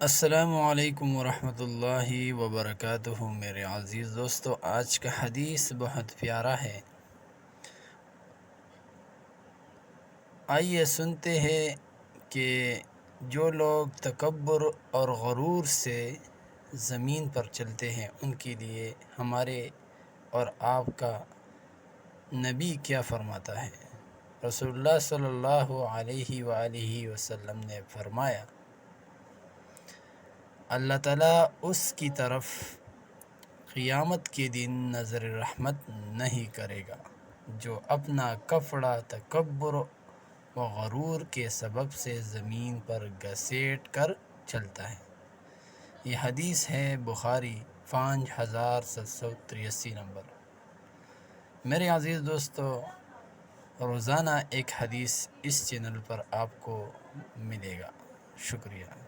السلام علیکم ورحمۃ اللہ وبرکاتہ۔ میرے عزیز دوستو، آج کا حدیث بہت پیارا ہے۔ آئیے سنتے ہیں کہ جو لوگ تکبر اور غرور سے زمین پر چلتے ہیں ان کے لیے ہمارے اور آپ کا نبی کیا فرماتا ہے۔ رسول اللہ صلی اللہ علیہ وآلہ وسلم نے فرمایا، اللہ تعالیٰ اس کی طرف قیامت کے دن نظر رحمت نہیں کرے گا جو اپنا کپڑا تکبر و غرور کے سبب سے زمین پر گھسیٹ کر چلتا ہے۔ یہ حدیث ہے بخاری 5783 نمبر۔ میرے عزیز دوستو، روزانہ ایک حدیث اس چینل پر آپ کو ملے گا۔ شکریہ۔